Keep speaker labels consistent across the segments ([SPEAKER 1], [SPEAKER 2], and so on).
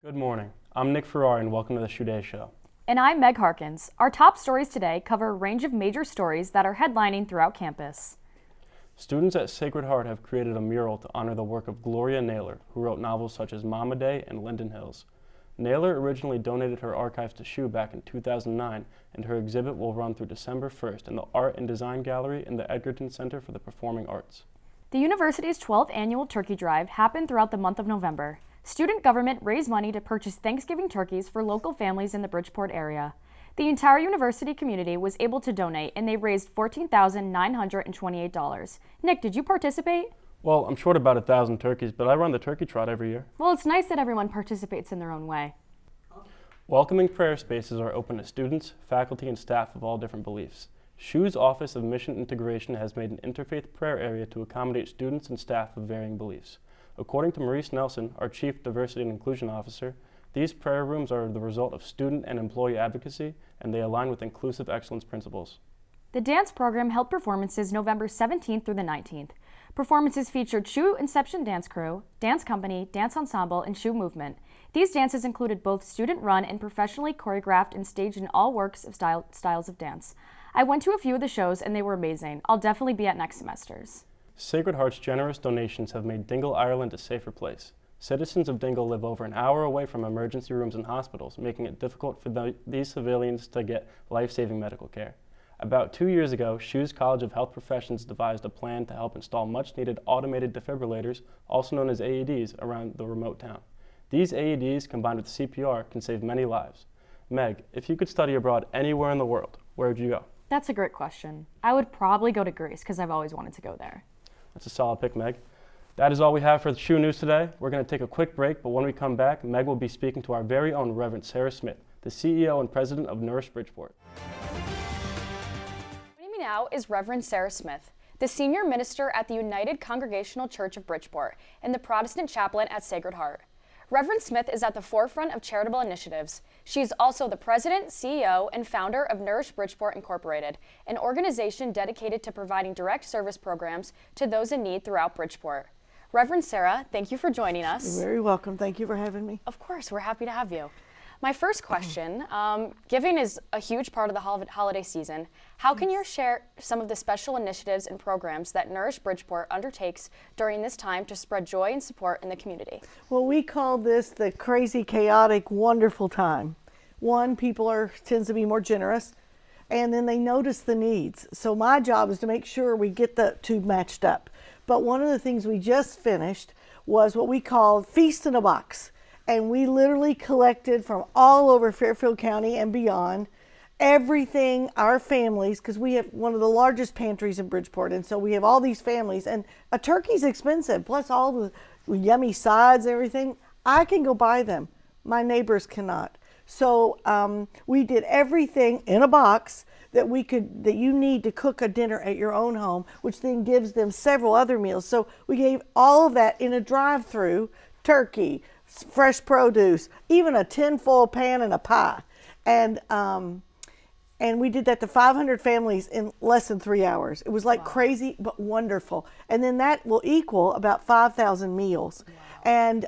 [SPEAKER 1] Good morning. I'm Nick Ferrari and welcome to the SHUday Show.
[SPEAKER 2] And I'm Meg Harkins. Our top stories today cover a range of major stories that are headlining throughout campus.
[SPEAKER 1] Students at Sacred Heart have created a mural to honor the work of Gloria Naylor, who wrote novels such as Mama Day and Linden Hills. Naylor originally donated her archives to SHU back in 2009, and her exhibit will run through December 1st in the Art and Design Gallery in the Edgerton Center for the Performing Arts.
[SPEAKER 2] The university's 12th annual turkey drive happened throughout the month of November. Student government raised money to purchase Thanksgiving turkeys for local families in the Bridgeport area. The entire university community was able to donate, and they raised $14,928. Nick, did you participate?
[SPEAKER 1] Well, I'm short about 1,000 turkeys, but I run the turkey trot every year.
[SPEAKER 2] Well, it's nice that everyone participates in their own way.
[SPEAKER 1] Welcoming prayer spaces are open to students, faculty, and staff of all different beliefs. SHU's Office of Mission Integration has made an interfaith prayer area to accommodate students and staff of varying beliefs. According to Maurice Nelson, our Chief Diversity and Inclusion Officer, these prayer rooms are the result of student and employee advocacy, and they align with inclusive excellence principles.
[SPEAKER 2] The dance program held performances November 17th through the 19th. Performances featured SHU Inception Dance Crew, Dance Company, Dance Ensemble, and SHU Movement. These dances included both student-run and professionally choreographed and staged in all works of styles of dance. I went to a few of the shows, and they were amazing. I'll definitely be at next semester's.
[SPEAKER 1] Sacred Heart's generous donations have made Dingle, Ireland a safer place. Citizens of Dingle live over an hour away from emergency rooms and hospitals, making it difficult for these civilians to get life-saving medical care. About 2 years ago, SHU's College of Health Professions devised a plan to help install much-needed automated defibrillators, also known as AEDs, around the remote town. These AEDs, combined with CPR, can save many lives. Meg, if you could study abroad anywhere in the world, where would you go?
[SPEAKER 2] That's a great question. I would probably go to Greece because I've always wanted to go there.
[SPEAKER 1] That's a solid pick, Meg. That is all we have for the SHU News today. We're going to take a quick break, but when we come back, Meg will be speaking to our very own Reverend Sarah Smith, the CEO and President of Nourish Bridgeport.
[SPEAKER 2] Joining me now is Reverend Sarah Smith, the Senior Minister at the United Congregational Church of Bridgeport and the Protestant Chaplain at Sacred Heart. Reverend Smith is at the forefront of charitable initiatives. She is also the President, CEO, and founder of Nourish Bridgeport Incorporated, an organization dedicated to providing direct service programs to those in need throughout Bridgeport. Reverend Sarah, thank you for joining us.
[SPEAKER 3] You're very welcome. Thank you for having me.
[SPEAKER 2] Of course, we're happy to have you. My first question, giving is a huge part of the holiday season. How can you share some of the special initiatives and programs that Nourish Bridgeport undertakes during this time to spread joy and support in the community?
[SPEAKER 3] Well, we call this the crazy, chaotic, wonderful time. One, people tends to be more generous, and then they notice the needs. So my job is to make sure we get the two matched up. But one of the things we just finished was what we call Feast in a Box. And we literally collected from all over Fairfield County and beyond everything our families, because we have one of the largest pantries in Bridgeport, and so we have all these families, and a turkey's expensive, plus all the yummy sides and everything. I can go buy them. My neighbors cannot. So we did everything in a box that you need to cook a dinner at your own home, which then gives them several other meals. So we gave all of that in a drive-through: turkey, fresh produce, even a tin-foil pan and a pie. And we did that to 500 families in less than 3 hours. It was like crazy, but wonderful. And then that will equal about 5,000 meals. Wow. And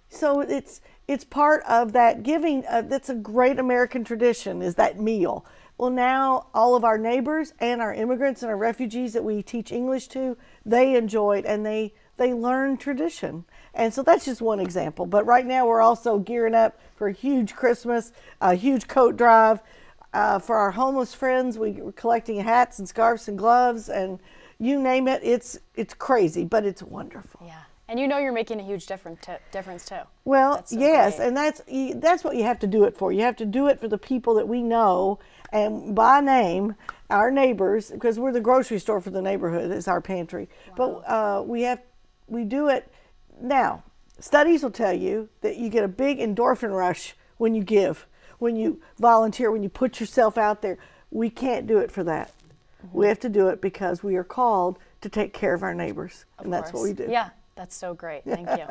[SPEAKER 3] so it's part of that giving. That's a great American tradition, is that meal. Well, now all of our neighbors and our immigrants and our refugees that we teach English to, they enjoy it, and they learn tradition. And so that's just one example. But right now we're also gearing up for a huge Christmas, a huge coat drive. For our homeless friends, we're collecting hats and scarves and gloves, and you name it. It's crazy, but it's wonderful.
[SPEAKER 2] Yeah. And you know you're making a huge difference too.
[SPEAKER 3] Well, yes, great. And that's what you have to do it for. You have to do it for the people that we know, and by name, our neighbors, because we're the grocery store for the neighborhood, is our pantry. Wow. But we do it. Now, studies will tell you that you get a big endorphin rush when you give, when you volunteer, when you put yourself out there. We can't do it for that. Mm-hmm. We have to do it because we are called to take care of our neighbors, and that's what we do.
[SPEAKER 2] Yeah, that's so great. Thank you.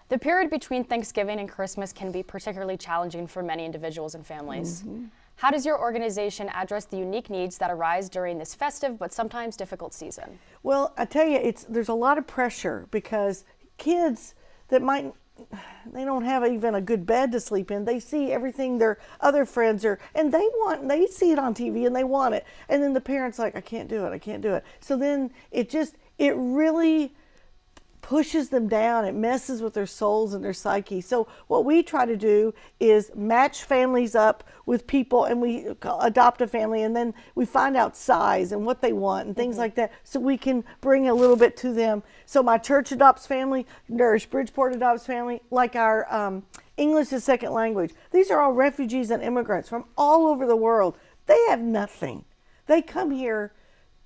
[SPEAKER 2] The period between Thanksgiving and Christmas can be particularly challenging for many individuals and families. Mm-hmm. How does your organization address the unique needs that arise during this festive but sometimes difficult season?
[SPEAKER 3] Well, I tell you, there's a lot of pressure because kids that might don't have even a good bed to sleep in. They see everything their other friends are, and they see it on TV and they want it. And then the parents like, I can't do it. So then it really pushes them down. It messes with their souls and their psyche. So what we try to do is match families up with people, and we adopt a family, and then we find out size and what they want and things like that, so we can bring a little bit to them. So my church adopts family, Nourish Bridgeport adopts family, like our English as second language. These are all refugees and immigrants from all over the world. They have nothing. They come here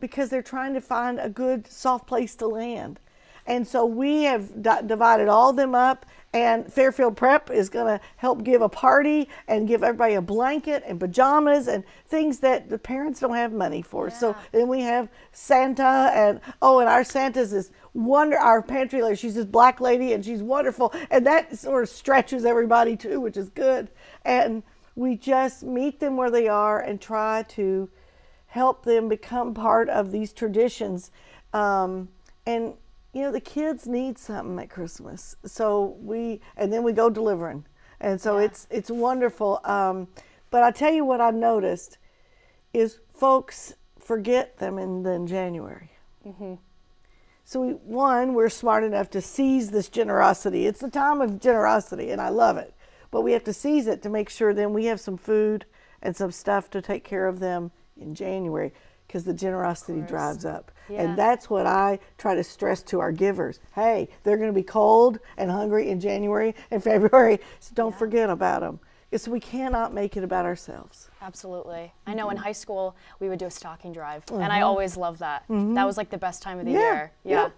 [SPEAKER 3] because they're trying to find a good, soft place to land. And so we have divided all of them up, and Fairfield Prep is going to help give a party and give everybody a blanket and pajamas and things that the parents don't have money for. Yeah. So then we have Santa, and our Santa's this our pantry lady, she's this black lady, and she's wonderful, and that sort of stretches everybody too, which is good. And we just meet them where they are and try to help them become part of these traditions. And the kids need something at Christmas. So then we go delivering. And so it's wonderful. But I tell you what I noticed is folks forget them in January. Mm-hmm. So we're smart enough to seize this generosity. It's the time of generosity, and I love it. But we have to seize it to make sure then we have some food and some stuff to take care of them in January, because the generosity drives up. Yeah. And that's what I try to stress to our givers. Hey, they're going to be cold and hungry in January and February, so don't forget about them. Because we cannot make it about ourselves.
[SPEAKER 2] Absolutely. I know in high school we would do a stocking drive, and I always loved that. That was like the best time of the year. Yeah.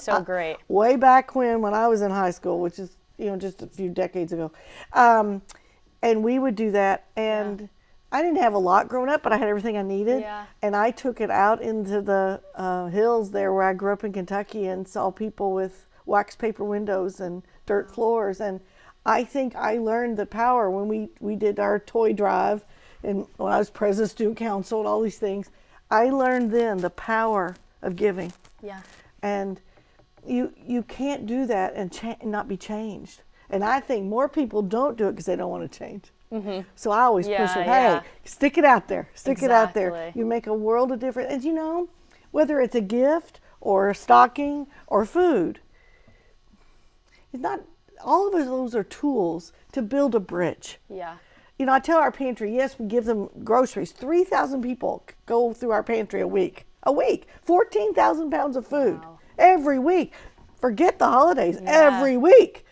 [SPEAKER 2] So great.
[SPEAKER 3] Way back when I was in high school, which is just a few decades ago, and we would do that, and I didn't have a lot growing up, but I had everything I needed. Yeah. And I took it out into the hills there where I grew up in Kentucky, and saw people with wax paper windows and dirt floors. And I think I learned the power when we did our toy drive, and when I was president of student council and all these things. I learned then the power of giving. Yeah. And you can't do that and not be changed. And I think more people don't do it because they don't want to change. Mm-hmm. So I always push them, hey, stick it out there. Stick it out there. You make a world of difference. And whether it's a gift or a stocking or food, it's not, all of those are tools to build a bridge. Yeah. I tell our pantry, yes, we give them groceries. 3,000 people go through our pantry a week. 14,000 pounds of food every week. Forget the holidays, every week.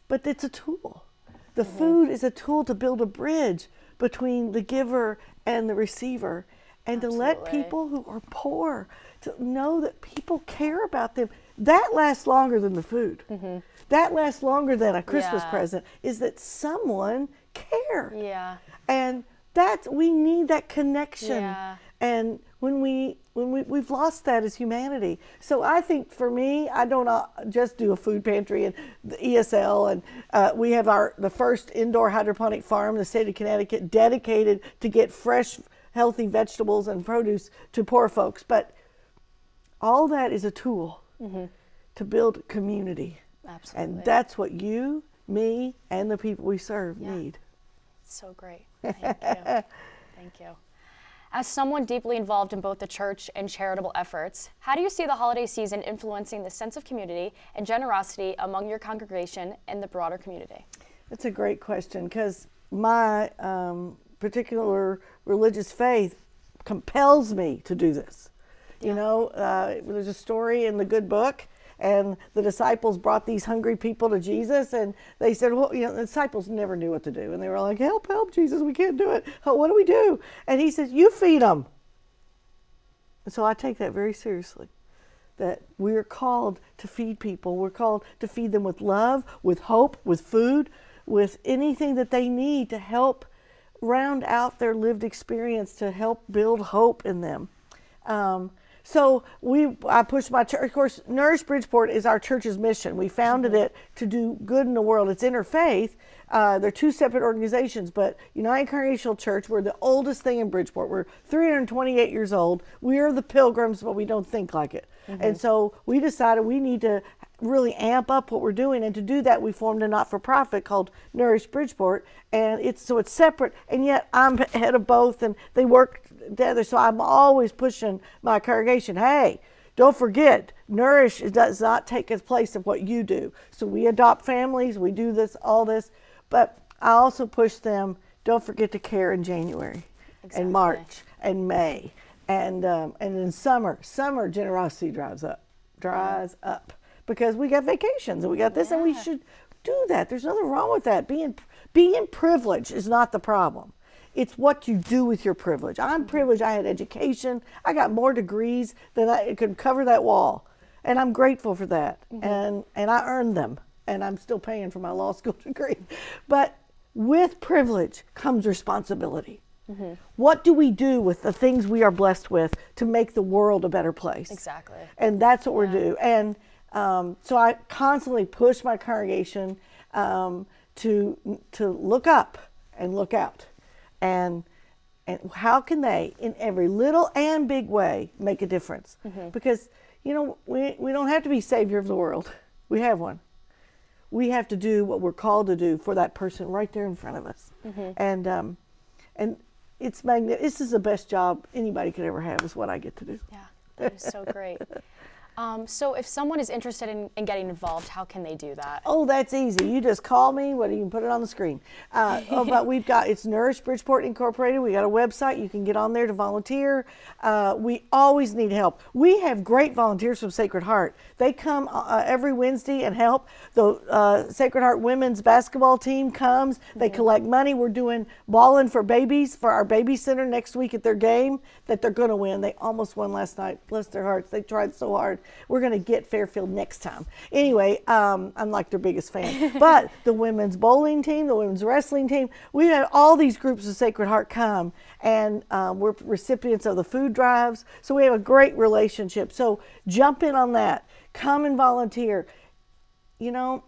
[SPEAKER 3] But it's a tool. The food is a tool to build a bridge between the giver and the receiver, and to let people who are poor to know that people care about them. That lasts longer than the food. Mm-hmm. That lasts longer than a Christmas present, is that someone cared. Yeah. And we need that connection. Yeah. And when we've lost that as humanity. So I think for me, I don't just do a food pantry and the ESL, and we have the first indoor hydroponic farm in the state of Connecticut, dedicated to get fresh, healthy vegetables and produce to poor folks. But all that is a tool to build community. Absolutely. And that's what you, me, and the people we serve need.
[SPEAKER 2] So great. Thank you. Thank you. As someone deeply involved in both the church and charitable efforts, how do you see the holiday season influencing the sense of community and generosity among your congregation and the broader community? That's
[SPEAKER 3] a great question, because my particular religious faith compels me to do this. There's a story in the good book, and the disciples brought these hungry people to Jesus, and they said, the disciples never knew what to do. And they were like, help, Jesus, we can't do it. What do we do? And he says, you feed them. And so I take that very seriously, that we're called to feed people. We're called to feed them with love, with hope, with food, with anything that they need to help round out their lived experience, to help build hope in them. So I push my church. Of course, Nourish Bridgeport is our church's mission. We founded it to do good in the world. It's interfaith. They're two separate organizations, but United Congregational Church, we're the oldest thing in Bridgeport. We're 328 years old. We are the pilgrims, but we don't think like it. And so we decided we need to really amp up what we're doing. And to do that, we formed a not-for-profit called Nourish Bridgeport, and it's separate, and yet I'm head of both, and they work together. So I'm always pushing my congregation, hey, don't forget, Nourish does not take the place of what you do. So we adopt families, we do this, all this, but I also push them, don't forget to care in January and March and May, and in summer generosity dries up because we got vacations and we got this, and we should do that. There's nothing wrong with that. Being privileged is not the problem. It's what you do with your privilege. I'm privileged. I had education. I got more degrees than I could cover that wall, and I'm grateful for that. And I earned them, and I'm still paying for my law school degree. But with privilege comes responsibility. What do we do with the things we are blessed with to make the world a better place?
[SPEAKER 2] Exactly.
[SPEAKER 3] And that's what we're doing. And so I constantly push my congregation to look up and look out. And how can they, in every little and big way, make a difference? Because, we don't have to be savior of the world. We have one. We have to do what we're called to do for that person right there in front of us. And it's this is the best job anybody could ever have, is what I get to do.
[SPEAKER 2] Yeah, that is so great. So if someone is interested in getting involved, how can they do that?
[SPEAKER 3] Oh, that's easy. You just call me. You can put it on the screen. But it's Nourish Bridgeport Incorporated. We got a website. You can get on there to volunteer. We always need help. We have great volunteers from Sacred Heart. They come every Wednesday and help. The Sacred Heart women's basketball team comes. They collect money. We're doing balling for babies for our baby center next week at their game that they're going to win. They almost won last night. Bless their hearts. They tried so hard. We're going to get Fairfield next time. Anyway, I'm like their biggest fan. But the women's bowling team, the women's wrestling team, we have all these groups of Sacred Heart come, and we're recipients of the food drives. So we have a great relationship. So jump in on that. Come and volunteer. You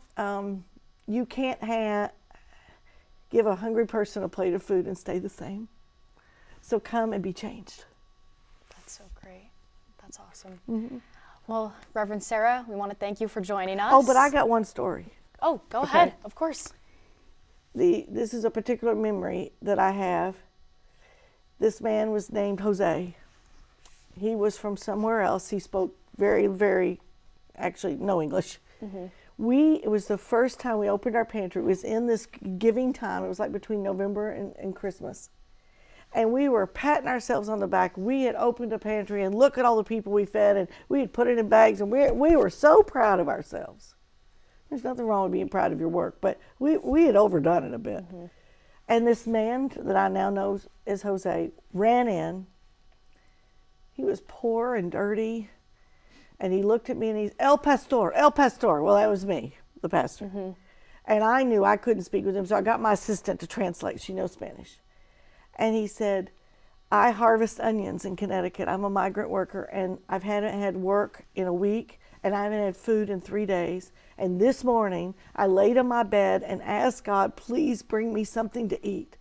[SPEAKER 3] can't give a hungry person a plate of food and stay the same. So come and be changed.
[SPEAKER 2] That's so great. That's awesome. Well, Reverend Sarah, we want to thank you for joining us.
[SPEAKER 3] Oh, but I got one story.
[SPEAKER 2] Oh, go ahead. Of course.
[SPEAKER 3] This is a particular memory that I have. This man was named Jose. He was from somewhere else. He spoke very, very, actually, no English. It was the first time we opened our pantry. It was in this giving time. It was like between November and Christmas. And we were patting ourselves on the back. We had opened a pantry, and look at all the people we fed, and we had put it in bags, and we were so proud of ourselves. There's nothing wrong with being proud of your work, but we had overdone it a bit. And this man that I now know as Jose ran in. He was poor and dirty, and he looked at me, and he's, El Pastor, El Pastor. Well, that was me, the pastor. And I knew I couldn't speak with him, so I got my assistant to translate. She knows Spanish. And he said, I harvest onions in Connecticut. I'm a migrant worker, and I haven't had work in a week, and I haven't had food in 3 days. And this morning, I laid on my bed and asked God, please bring me something to eat.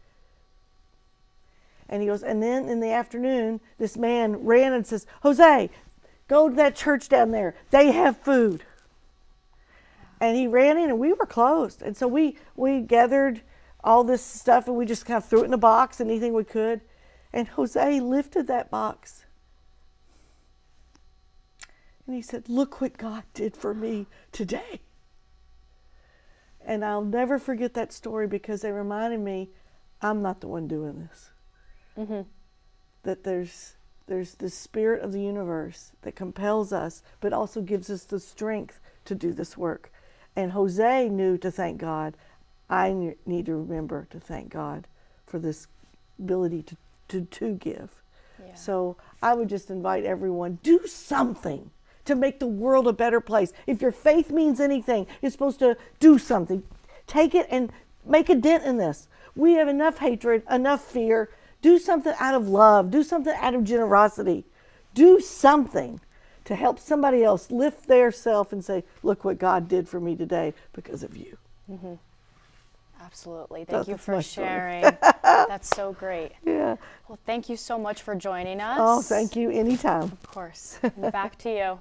[SPEAKER 3] And he goes, and then in the afternoon, this man ran and says, Jose, go to that church down there. They have food. And he ran in, and we were closed. And so we gathered all this stuff, and we just kind of threw it in a box, anything we could. And Jose lifted that box. And he said, look what God did for me today. And I'll never forget that story, because it reminded me, I'm not the one doing this. That there's the spirit of the universe that compels us, but also gives us the strength to do this work. And Jose knew to thank God. I need to remember to thank God for this ability to give. So I would just invite everyone, do something to make the world a better place. If your faith means anything, you're supposed to do something. Take it and make a dent in this. We have enough hatred, enough fear. Do something out of love. Do something out of generosity. Do something to help somebody else lift their self and say, look what God did for me today because of you.
[SPEAKER 2] Absolutely. Thank you for sharing. That's so great.
[SPEAKER 3] Yeah.
[SPEAKER 2] Well, thank you so much for joining us.
[SPEAKER 3] Oh, thank you. Anytime.
[SPEAKER 2] Of course. And back to you.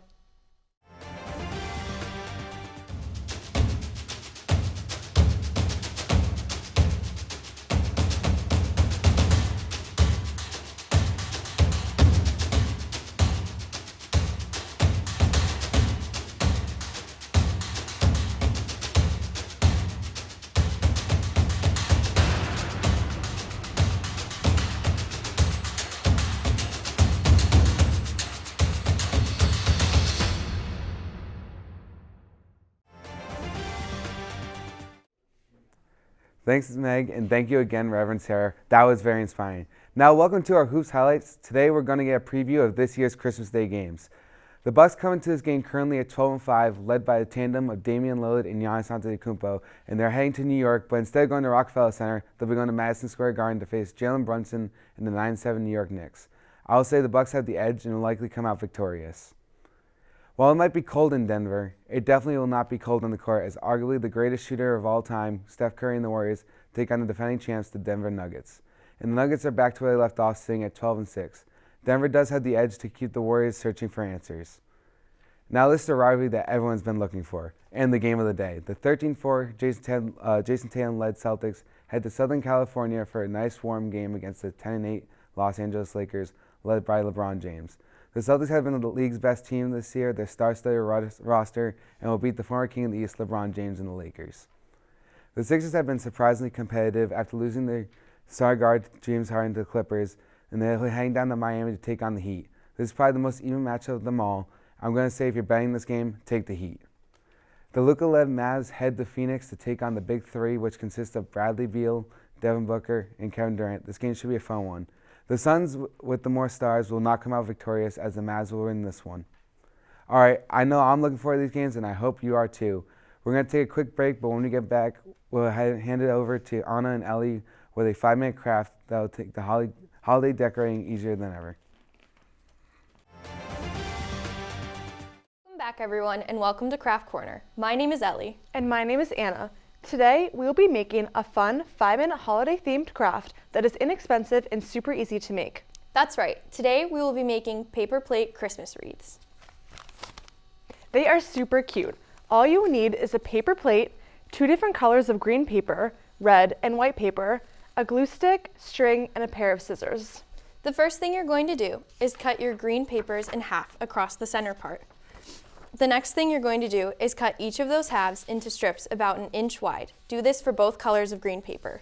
[SPEAKER 4] Thanks, Meg, and thank you again, Reverend Sarah. That was very inspiring. Now, welcome to our Hoops Highlights. Today, we're going to get a preview of this year's Christmas Day games. The Bucks come into this game currently at 12-5, led by the tandem of Damian Lillard and Giannis Antetokounmpo, and they're heading to New York, but instead of going to Rockefeller Center, they'll be going to Madison Square Garden to face Jalen Brunson and the 9-7 New York Knicks. I will say the Bucks have the edge and will likely come out victorious. While it might be cold in Denver, it definitely will not be cold on the court as arguably the greatest shooter of all time, Steph Curry and the Warriors, take on the defending champs, the Denver Nuggets. And the Nuggets are back to where they left off, sitting at 12-6. Denver does have the edge to keep the Warriors searching for answers. Now this is a rivalry that everyone's been looking for, and the game of the day. The 13-4 Jason Tatum-led Celtics head to Southern California for a nice warm game against the 10-8 Los Angeles Lakers, led by LeBron James. The Celtics have been the league's best team this year, their star-studded roster, and will beat the former King of the East, LeBron James, and the Lakers. The Sixers have been surprisingly competitive after losing their star guard James Harden to the Clippers, and they're heading down to Miami to take on the Heat. This is probably the most even matchup of them all. I'm going to say if you're betting this game, take the Heat. The Luka-led Mavs head to Phoenix to take on the Big Three, which consists of Bradley Beal, Devin Booker, and Kevin Durant. This game should be a fun one. The Suns, with the more stars, will not come out victorious as the Mavs will win this one. All right, I know I'm looking forward to these games, and I hope you are too. We're going to take a quick break, but when we get back, we'll hand it over to Anna and Ellie with a 5-minute craft that will take the holiday decorating easier than ever.
[SPEAKER 5] Welcome back, everyone, and welcome to Craft Corner. My name is Ellie.
[SPEAKER 6] And my name is Anna. Today, we will be making a fun 5-minute holiday-themed craft that is inexpensive and super easy to make.
[SPEAKER 5] That's right. Today, we will be making paper plate Christmas wreaths.
[SPEAKER 6] They are super cute. All you will need is a paper plate, 2 different colors of green paper, red and white paper, a glue stick, string, and a pair of scissors.
[SPEAKER 5] The first thing you're going to do is cut your green papers in half across the center part. The next thing you're going to do is cut each of those halves into strips about 1 inch wide. Do this for both colors of green paper.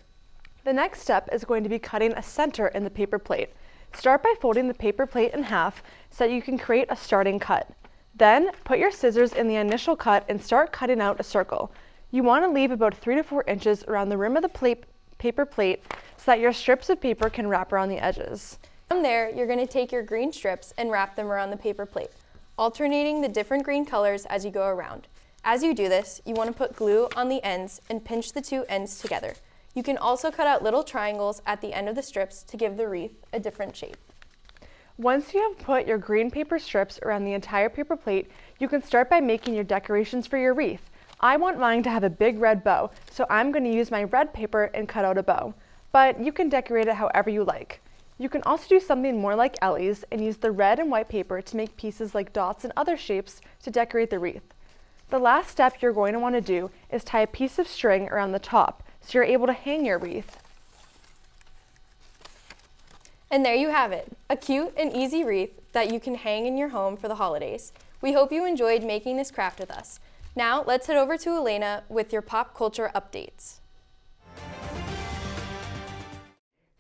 [SPEAKER 6] The next step is going to be cutting a center in the paper plate. Start by folding the paper plate in half so that you can create a starting cut. Then, put your scissors in the initial cut and start cutting out a circle. You want to leave about 3 to 4 inches around the rim of the paper plate so that your strips of paper can wrap around the edges.
[SPEAKER 5] From there, you're going to take your green strips and wrap them around the paper plate, alternating the different green colors as you go around. As you do this, you want to put glue on the ends and pinch the 2 ends together. You can also cut out little triangles at the end of the strips to give the wreath a different shape.
[SPEAKER 6] Once you have put your green paper strips around the entire paper plate, you can start by making your decorations for your wreath. I want mine to have a big red bow, so I'm going to use my red paper and cut out a bow. But you can decorate it however you like. You can also do something more like Ellie's and use the red and white paper to make pieces like dots and other shapes to decorate the wreath. The last step you're going to want to do is tie a piece of string around the top so you're able to hang your wreath.
[SPEAKER 5] And there you have it, a cute and easy wreath that you can hang in your home for the holidays. We hope you enjoyed making this craft with us. Now let's head over to Elena with your pop culture updates.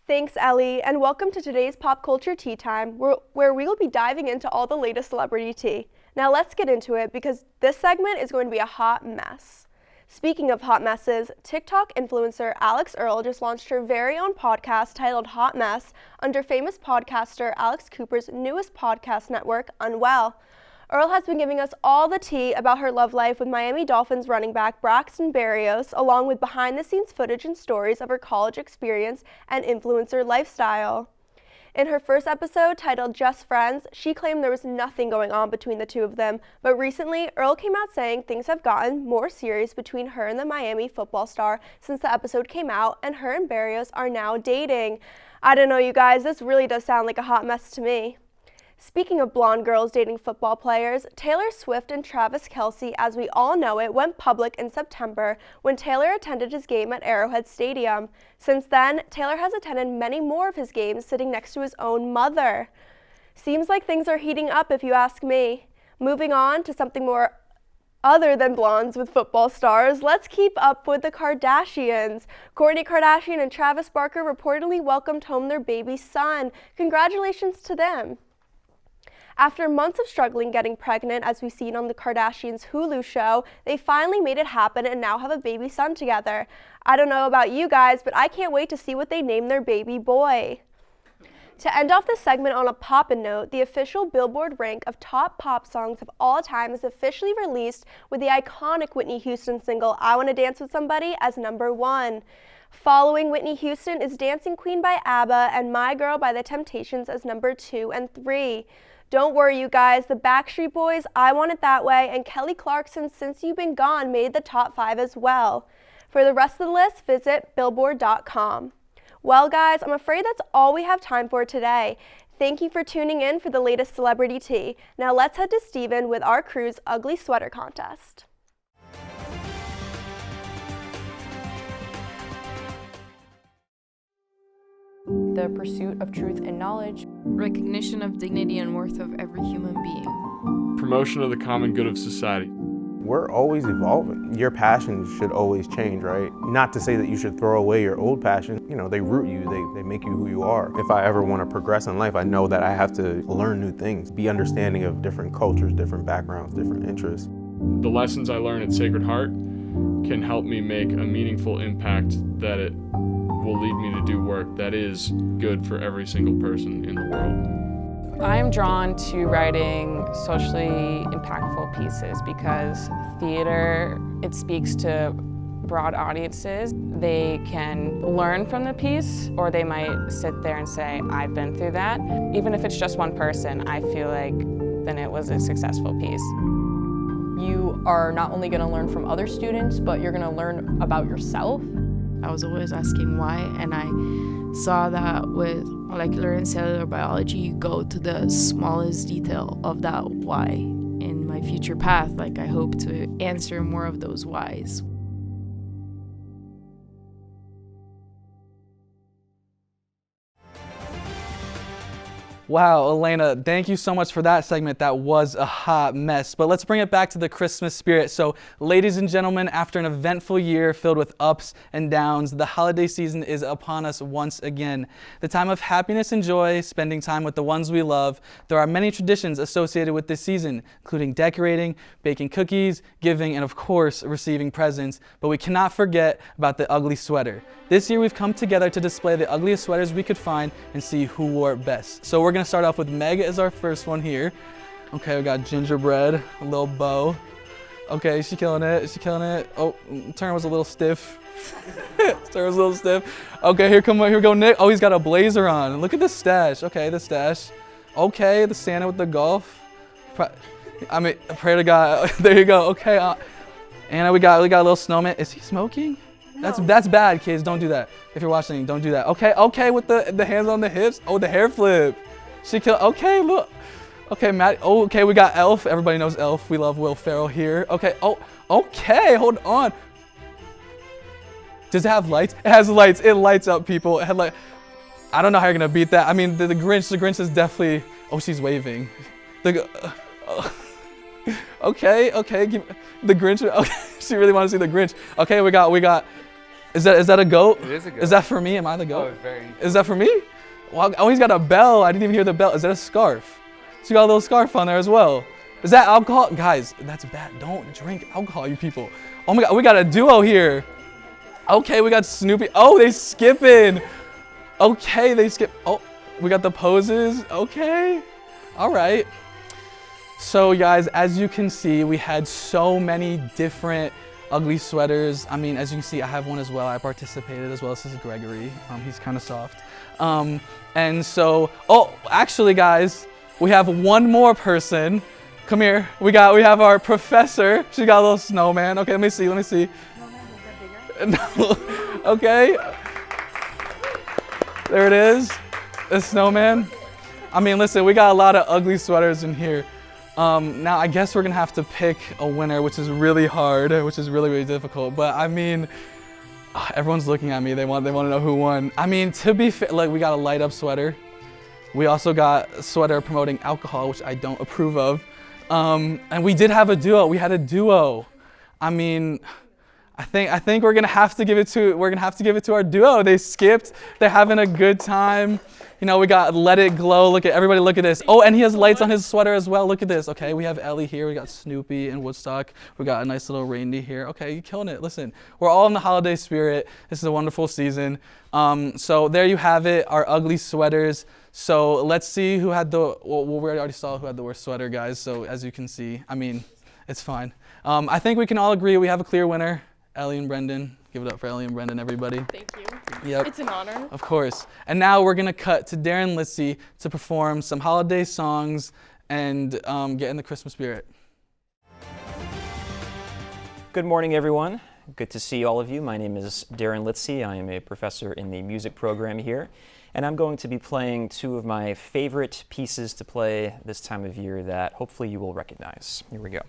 [SPEAKER 7] Thanks, Ellie, and welcome to today's Pop Culture Tea Time, where we will be diving into all the latest celebrity tea. Now let's get into it because this segment is going to be a hot mess. Speaking of hot messes, TikTok influencer Alex Earle just launched her very own podcast titled Hot Mess under famous podcaster Alex Cooper's newest podcast network, Unwell. Earle has been giving us all the tea about her love life with Miami Dolphins running back Braxton Berrios, along with behind-the-scenes footage and stories of her college experience and influencer lifestyle. In her first episode, titled Just Friends, she claimed there was nothing going on between the two of them, but recently, Earle came out saying things have gotten more serious between her and the Miami football star since the episode came out, and her and Berrios are now dating. I don't know, you guys, this really does sound like a hot mess to me. Speaking of blonde girls dating football players, Taylor Swift and Travis Kelce, as we all know it, went public in September when Taylor attended his game at Arrowhead Stadium. Since then, Taylor has attended many more of his games sitting next to his own mother. Seems like things are heating up if you ask me. Moving on to something more other than blondes with football stars, let's keep up with the Kardashians. Kourtney Kardashian and Travis Barker reportedly welcomed home their baby son. Congratulations to them. After months of struggling getting pregnant, as we've seen on the Kardashians' Hulu show, they finally made it happen and now have a baby son together. I don't know about you guys, but I can't wait to see what they name their baby boy. To end off this segment on a poppin' note, the official Billboard rank of top pop songs of all time is officially released with the iconic Whitney Houston single I Wanna Dance With Somebody as number 1. Following Whitney Houston is Dancing Queen by ABBA and My Girl by The Temptations as number 2 and 3. Don't worry, you guys, the Backstreet Boys' I Want It That Way and Kelly Clarkson's Since You've Been Gone made the top 5 as well. For the rest of the list, visit billboard.com. Well, guys, I'm afraid that's all we have time for today. Thank you for tuning in for the latest celebrity tea. Now let's head to Steven with our crew's Ugly Sweater Contest.
[SPEAKER 8] The pursuit of truth and knowledge,
[SPEAKER 9] recognition of dignity and worth of every human being,
[SPEAKER 10] promotion of the common good of society.
[SPEAKER 11] We're always evolving. Your passions should always change, right? Not to say that you should throw away your old passion. You know, they root you, they make you who you are. If I ever want to progress in life, I know that I have to learn new things, be understanding of different cultures, different backgrounds, different interests.
[SPEAKER 10] The lessons I learn at Sacred Heart can help me make a meaningful impact that it will lead me to do work that is good for every single person in the world.
[SPEAKER 12] I am drawn to writing socially impactful pieces because theater, it speaks to broad audiences. They can learn from the piece, or they might sit there and say, I've been through that. Even if it's just one person, I feel like then it was a successful piece.
[SPEAKER 8] you are not only going to learn from other students, but you're going to learn about yourself.
[SPEAKER 9] I was always asking why, and I saw that with molecular and cellular biology, you go to the smallest detail of that why. In my future path, I hope to answer more of those whys.
[SPEAKER 13] Wow, Elena, thank you so much for that segment. That was a hot mess. But let's bring it back to the Christmas spirit. So, ladies and gentlemen, after an eventful year filled with ups and downs, the holiday season is upon us once again. The time of happiness and joy, spending time with the ones we love. There are many traditions associated with this season, including decorating, baking cookies, giving, and of course, receiving presents. But we cannot forget about the ugly sweater. This year we've come together to display the ugliest sweaters we could find and see who wore it best. So we're gonna start off with Meg as our first one here. Okay, we got gingerbread, a little bow. Okay, is she killing it? Is she killing it? Oh, turn was a little stiff. Turn was a little stiff. Okay, here we go, Nick. Oh, he's got a blazer on. Look at the stash. Okay, the stash. Okay, the Santa with the golf. I mean, pray to God. There you go. Okay, Anna, we got a little snowman. Is he smoking? No. That's bad, kids. Don't do that. If you're watching, don't do that. Okay, with the hands on the hips. Oh, the hair flip. She killed. Okay, look. Okay, Matt. Oh, okay, we got Elf. Everybody knows Elf. We love Will Ferrell here. Okay. Oh, okay. Hold on. Does it have lights? It has lights. It lights up people. It had like. I don't know how you're gonna beat that. I mean, the Grinch. The Grinch is definitely. Oh, she's waving. Okay. The Grinch. Okay, she really wants to see the Grinch. Okay, we got. Is that a goat?
[SPEAKER 4] It is a goat.
[SPEAKER 13] Is that for me? Am I the goat?
[SPEAKER 4] Oh, it's very.
[SPEAKER 13] Is that for me? Well, oh, he's got a bell. I didn't even hear the bell. Is that a scarf? She got a little scarf on there as well. Is that alcohol? Guys, that's bad. Don't drink alcohol, you people. Oh my God, we got a duo here. Okay, we got Snoopy. Oh, they skipping. Okay, they skip. Oh, we got the poses. Okay, all right. So guys, as you can see, we had so many different ugly sweaters. I mean, as you can see, I have one as well. I participated as well. This is Gregory. He's kind of soft. And so, oh, actually, guys, we have one more person. Come here. We have our professor. She got a little snowman. Okay, let me see. No. Okay. There it is. A snowman. I mean, listen, we got a lot of ugly sweaters in here. Now I guess we're gonna have to pick a winner, which is really hard, which is really, really difficult. But I mean, everyone's looking at me. They want to know who won. I mean, to be fair, like, we got a light up sweater. We also got a sweater promoting alcohol, which I don't approve of. And we did have a duo. We had a duo. I mean, I think we're gonna have to give it to our duo. They skipped. They're having a good time. You know, we got Let It Glow. Everybody look at this. Oh, and he has lights on his sweater as well. Look at this. Okay, we have Ellie here. We got Snoopy and Woodstock. We got a nice little reindeer here. Okay, you're killing it. Listen, we're all in the holiday spirit. This is a wonderful season. So there you have it, our ugly sweaters. So let's see who had the, well, we already saw who had the worst sweater, guys. So as you can see, I mean, it's fine. I think we can all agree we have a clear winner, Ellie and Brendan. Give it up for Ellie and Brendan, everybody.
[SPEAKER 6] Thank you.
[SPEAKER 13] Yep.
[SPEAKER 6] It's an honor.
[SPEAKER 13] Of course. And now we're gonna cut to Darren Litzy to perform some holiday songs and get in the Christmas spirit.
[SPEAKER 14] Good morning, everyone. Good to see all of you. My name is Darren Litzy. I am a professor in the music program here, and I'm going to be playing two of my favorite pieces to play this time of year that hopefully you will recognize. Here we go.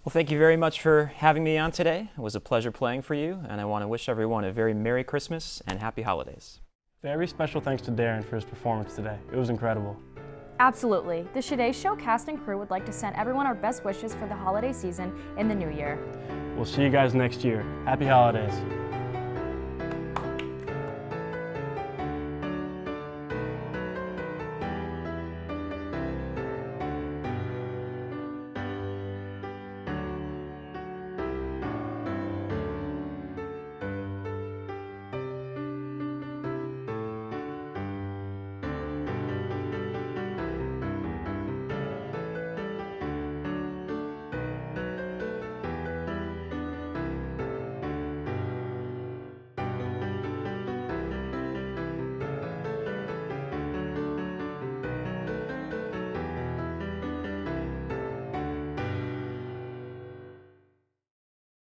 [SPEAKER 14] Well, thank you very much for having me on today. It was a pleasure playing for you, and I want to wish everyone a very Merry Christmas and Happy Holidays.
[SPEAKER 1] Very special thanks to Darren for his performance today. It was incredible.
[SPEAKER 2] Absolutely. The SHUday Show cast and crew would like to send everyone our best wishes for the holiday season in the new year.
[SPEAKER 1] We'll see you guys next year. Happy holidays.